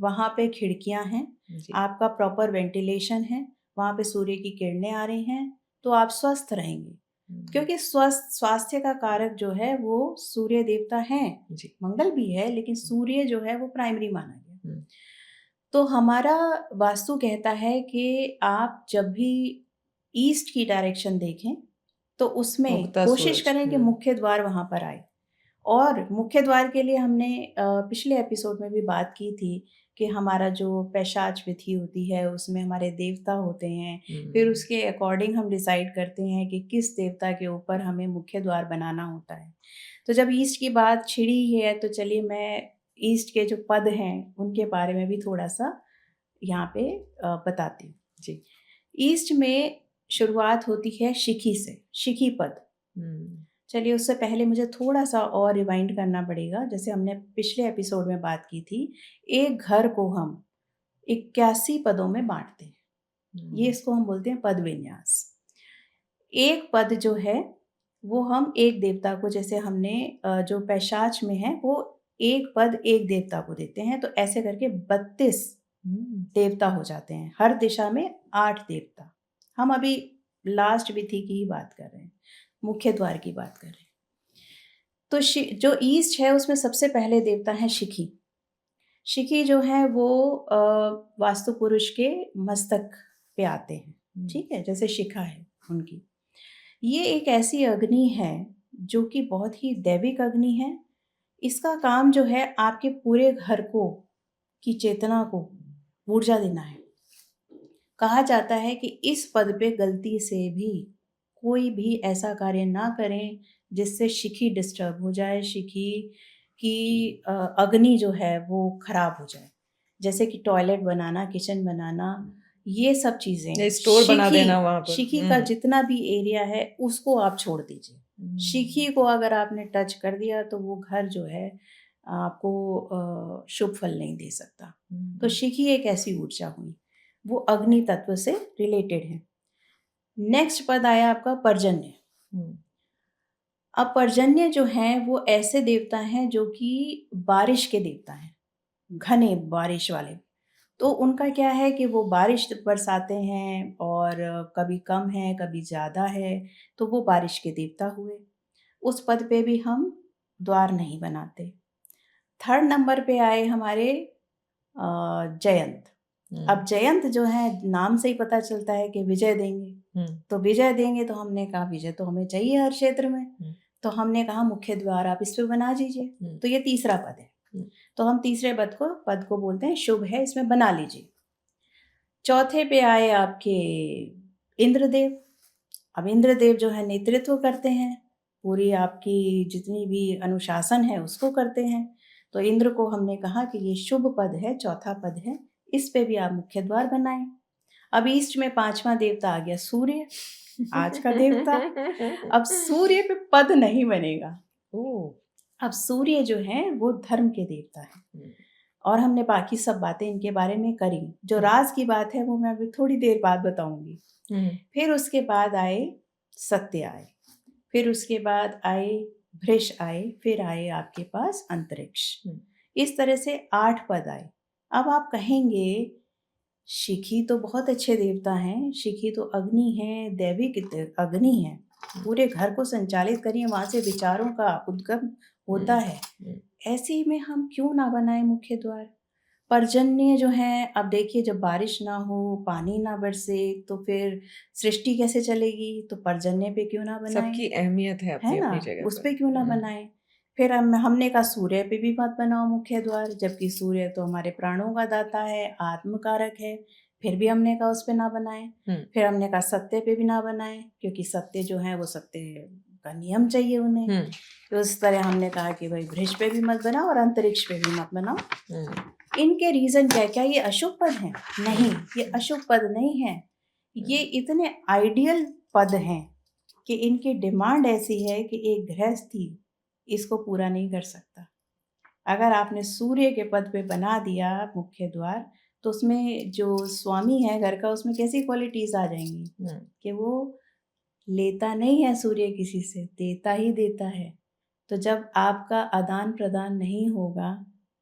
वहाँ पे खिड़कियाँ हैं, जी, आपका प्रॉपर वेंटिलेशन है, वहाँ पे सूर्य की किरणें आ रही हैं, तो आप स्वस्थ रहेंगे। क्योंकि स्वास्थ्य का कारक जो है वो सूर्य देवता हैं। जी, मंगल भी है, लेकिन सूर्य जो है वो प्राइमरी माना गया। हम्म, तो हमारा वास्तु कहता है कि आप जब भी ईस्ट की डायरेक्शन देखें तो उसमें उगता कोशिश सूरज, करें कि मुख्य द्वार वहाँ पर आए। और मुख्य द्वार के लिए हमने पिछले एपिसोड में भी बात की थी कि हमारा जो पैशाच विधि होती है उसमें हमारे देवता होते हैं। फिर उसके अकॉर्डिंग हम डिसाइड करते हैं कि किस देवता के ऊपर हमें मुख्य द्वार बनाना होता है। तो जब ईस्ट की बात छिड़ी है तो चलिए मैं ईस्ट के जो पद हैं उनके बारे में भी थोड़ा सा यहाँ पे बताती हूँ। जी, ईस्ट में शुरुआत होती है शिखी से, शिखी पद। चलिए उससे पहले मुझे थोड़ा सा और रिवाइंड करना पड़ेगा। जैसे हमने पिछले एपिसोड में बात की थी, एक घर को हम 81 पदों में बांटते हैं। ये इसको हम बोलते हैं पद विन्यास। एक पद जो है वो हम एक देवता को, जैसे हमने जो पैशाच में है वो एक पद एक देवता को देते हैं, तो ऐसे करके 32 देवता हो जाते हैं। हर दिशा में 8 देवता। हम अभी लास्ट विधि की ही बात कर रहे हैं, मुख्य द्वार की बात कर रहे हैं। तो जो ईस्ट है उसमें सबसे पहले देवता हैं शिखी। शिखी जो है वो वास्तु पुरुष के मस्तक पे आते हैं, ठीक है, जैसे शिखा है उनकी। ये एक ऐसी अग्नि है जो कि बहुत ही दैविक अग्नि है। इसका काम जो है आपके पूरे घर को की चेतना को ऊर्जा देना है। कहा जाता है कि इस पद पे गलती से भी कोई भी ऐसा कार्य ना करें जिससे शिखी डिस्टर्ब हो जाए, शिखी की अग्नि जो है वो खराब हो जाए। जैसे कि टॉयलेट बनाना, किचन बनाना, ये सब चीज़ें, स्टोर बना देना वहां पर। शिखी का जितना भी एरिया है उसको आप छोड़ दीजिए। शिखी को अगर आपने टच कर दिया तो वो घर जो है आपको शुभ फल नहीं दे सकता। तो शिखी एक ऐसी ऊर्जा हुई, वो अग्नि तत्व से रिलेटेड है। नेक्स्ट पद आया आपका पर्जन्य। अब पर्जन्य जो है वो ऐसे देवता हैं जो कि बारिश के देवता हैं, घने बारिश वाले। तो उनका क्या है कि वो बारिश बरसाते हैं, और कभी कम है कभी ज़्यादा है, तो वो बारिश के देवता हुए। उस पद पे भी हम द्वार नहीं बनाते। थर्ड नंबर पे आए हमारे जयंत। अब जयंत जो है नाम से ही पता चलता है कि विजय देंगे। तो विजय देंगे तो हमने कहा विजय तो हमें चाहिए हर क्षेत्र में। तो हमने कहा मुख्य द्वार आप इस पे बना दीजिए। तो ये तीसरा पद है। तो हम तीसरे पद को बोलते हैं शुभ है, इसमें बना लीजिए। चौथे पे आए आपके इंद्रदेव। अब इंद्रदेव जो है नेतृत्व करते हैं, पूरी आपकी जितनी भी अनुशासन है उसको करते हैं। तो इंद्र को हमने कहा कि ये शुभ पद है, चौथा पद है, इस पे भी आप मुख्य द्वार बनाएं। अब ईस्ट में पांचवा देवता आ गया सूर्य, आज का देवता। अब सूर्य पे पद नहीं बनेगा। अब सूर्य जो है वो धर्म के देवता है, और हमने बाकी सब बातें इनके बारे में करी। जो राज की बात है वो मैं अभी थोड़ी देर बाद बताऊंगी। फिर उसके बाद आए सत्य आए, फिर उसके बाद आए भृष आए, फिर आए आपके पास अंतरिक्ष। इस तरह से 8 पद आए। अब आप कहेंगे शिखी तो बहुत अच्छे देवता हैं, शिखी तो अग्नि है, दैविक अग्नि है, पूरे घर को संचालित करिए, वहां से विचारों का उद्गम होता है। ऐसे में हम क्यों ना बनाए मुख्य द्वार। पर्जन्य जो है, अब देखिए जब बारिश ना हो, पानी ना बरसे, तो फिर सृष्टि कैसे चलेगी। तो पर्जन्य पे क्यों ना बनाए, सबकी अहमियत है अपनी ना, अपनी जगह उस पर। पे क्यों ना बनाए। फिर हमने कहा सूर्य पे भी मत बनाओ मुख्य द्वार, जबकि सूर्य तो हमारे प्राणों का दाता है, आत्मकारक है, फिर भी हमने कहा उस पे ना बनाए। फिर हमने कहा सत्य पे भी ना बनाए, क्योंकि सत्य जो है वो सत्य का नियम चाहिए उन्हें। तो उस तरह हमने कहा कि भाई वृक्ष पे भी मत बनाओ और अंतरिक्ष पे भी मत बनाओ। इनके रीजन क्या ये अशुभ पद हैं? नहीं, ये अशुभ पद नहीं है। ये इतने आइडियल पद हैं कि इनकी डिमांड ऐसी है कि एक गृहस्थी इसको पूरा नहीं कर सकता। अगर आपने सूर्य के पद पे बना दिया मुख्य द्वार, तो उसमें जो स्वामी है घर का, उसमें कैसी क्वालिटीज़ आ जाएँगी कि वो लेता नहीं है सूर्य किसी से, देता ही देता है। तो जब आपका आदान-प्रदान नहीं होगा,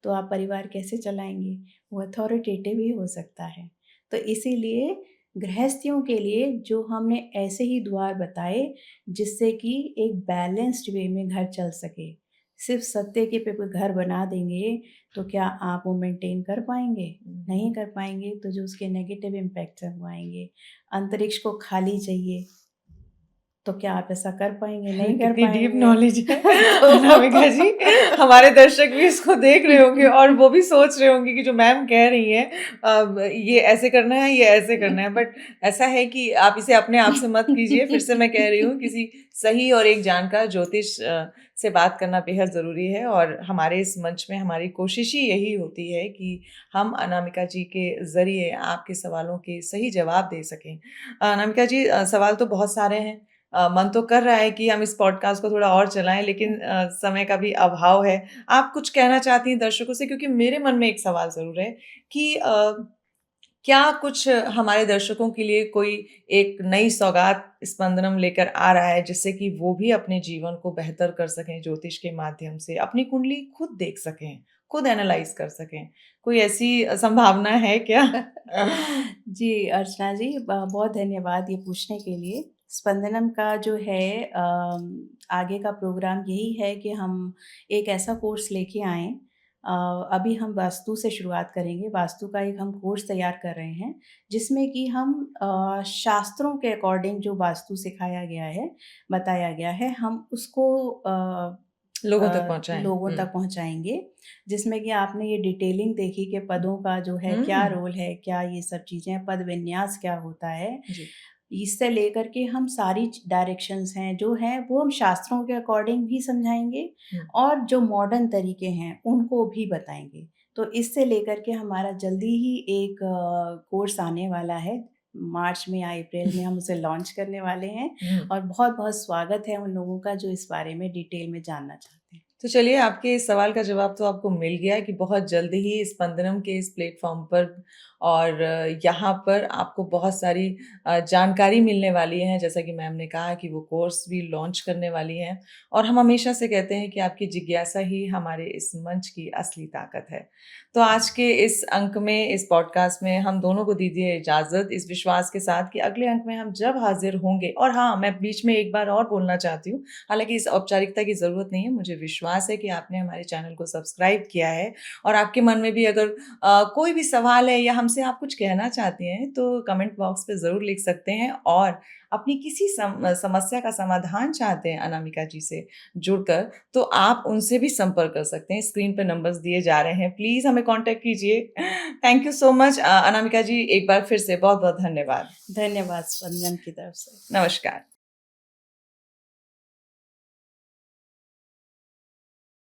तो आप परिवार कैसे चलाएँगे? वो अथॉरिटेटिव ही हो सकता है। तो इसीलिए गृहस्थियों के लिए जो हमने ऐसे ही द्वार बताए, जिससे कि एक बैलेंस्ड वे में घर चल सके। सिर्फ़ सत्ते के पे कोई घर बना देंगे, तो क्या आप वो मेंटेन कर पाएँगे? नहीं कर पाएँगे, तो जो उसके नेगेटिव इम्पैक्ट्स हैं वो आएँगे। अंतरिक्ष को खाली चाहिए, तो क्या आप ऐसा कर पाएँगे? नहीं कर कितनी डीप पाएँगे। नॉलेज है तो अनामिका जी। हमारे दर्शक भी इसको देख रहे होंगे और वो भी सोच रहे होंगे कि जो मैम कह रही हैं ये ऐसे करना है, ये ऐसे करना है। बट ऐसा है कि आप इसे अपने आप से मत कीजिए। फिर से मैं कह रही हूँ, किसी सही और एक जानकार ज्योतिष से बात करना बेहद ज़रूरी है। और हमारे इस मंच में हमारी कोशिश ही यही होती है कि हम अनामिका जी के ज़रिए आपके सवालों के सही जवाब दे सकें। अनामिका जी, सवाल तो बहुत सारे हैं। मन तो कर रहा है कि हम इस पॉडकास्ट को थोड़ा और चलाएँ, लेकिन समय का भी अभाव है। आप कुछ कहना चाहती हैं दर्शकों से? क्योंकि मेरे मन में एक सवाल ज़रूर है कि क्या कुछ हमारे दर्शकों के लिए कोई एक नई सौगात स्पंदनम लेकर आ रहा है, जिससे कि वो भी अपने जीवन को बेहतर कर सकें ज्योतिष के माध्यम से, अपनी कुंडली खुद देख सकें, खुद एनालाइज़ कर सकें? कोई ऐसी संभावना है क्या? जी, अर्चना जी, बहुत धन्यवाद ये पूछने के लिए। स्पंदनम का जो है आगे का प्रोग्राम यही है कि हम एक ऐसा कोर्स लेके आएँ। अभी हम वास्तु से शुरुआत करेंगे। वास्तु का एक हम कोर्स तैयार कर रहे हैं, जिसमें कि हम शास्त्रों के अकॉर्डिंग जो वास्तु सिखाया गया है, बताया गया है, हम उसको लोगों तक पहुँचाएँ। लोगों तक पहुँचाएँगे। जिसमें कि आपने ये डिटेलिंग देखी कि पदों का जो है क्या रोल है, क्या ये सब चीज़ें, पद विन्यास क्या होता है। जी। इससे लेकर के हम सारी डायरेक्शंस हैं जो हैं वो हम शास्त्रों के अकॉर्डिंग भी समझाएँगे और जो मॉडर्न तरीके हैं उनको भी बताएँगे। तो इससे लेकर के हमारा जल्दी ही एक कोर्स आने वाला है। मार्च में या अप्रैल में हम उसे लॉन्च करने वाले हैं और बहुत-बहुत स्वागत है उन लोगों का जो इस बारे में डिटेल में जानना चाहते हैं। तो चलिए, आपके इस सवाल का जवाब तो आपको मिल गया कि बहुत जल्द ही स्पंदनम के इस प्लेटफ़ॉर्म पर और यहाँ पर आपको बहुत सारी जानकारी मिलने वाली है। जैसा कि मैम ने कहा कि वो कोर्स भी लॉन्च करने वाली हैं और हम हमेशा से कहते हैं कि आपकी जिज्ञासा ही हमारे इस मंच की असली ताकत है। तो आज के इस अंक में, इस पॉडकास्ट में हम दोनों को दीजिए इजाज़त, इस विश्वास के साथ कि अगले अंक में हम जब हाज़िर होंगे। और हाँ, मैं बीच में एक बार और बोलना चाहती हूँ, हालाँकि इस औपचारिकता की ज़रूरत नहीं है। मुझे विश्वास है कि आपने हमारे चैनल को सब्सक्राइब किया है और आपके मन में भी अगर कोई भी सवाल है या हमसे आप कुछ कहना चाहती हैं, तो कमेंट बॉक्स पे ज़रूर लिख सकते हैं। और अपनी किसी समस्या का समाधान चाहते हैं अनामिका जी से जुड़कर, तो आप उनसे भी संपर्क कर सकते हैं। स्क्रीन पे नंबर्स दिए जा रहे हैं, प्लीज़ हमें कॉन्टैक्ट कीजिए। Thank you so much Anamika ji, एक बार फिर से बहुत-बहुत धन्यवाद। धन्यवाद स्पंदन की तरफ से। नमस्कार।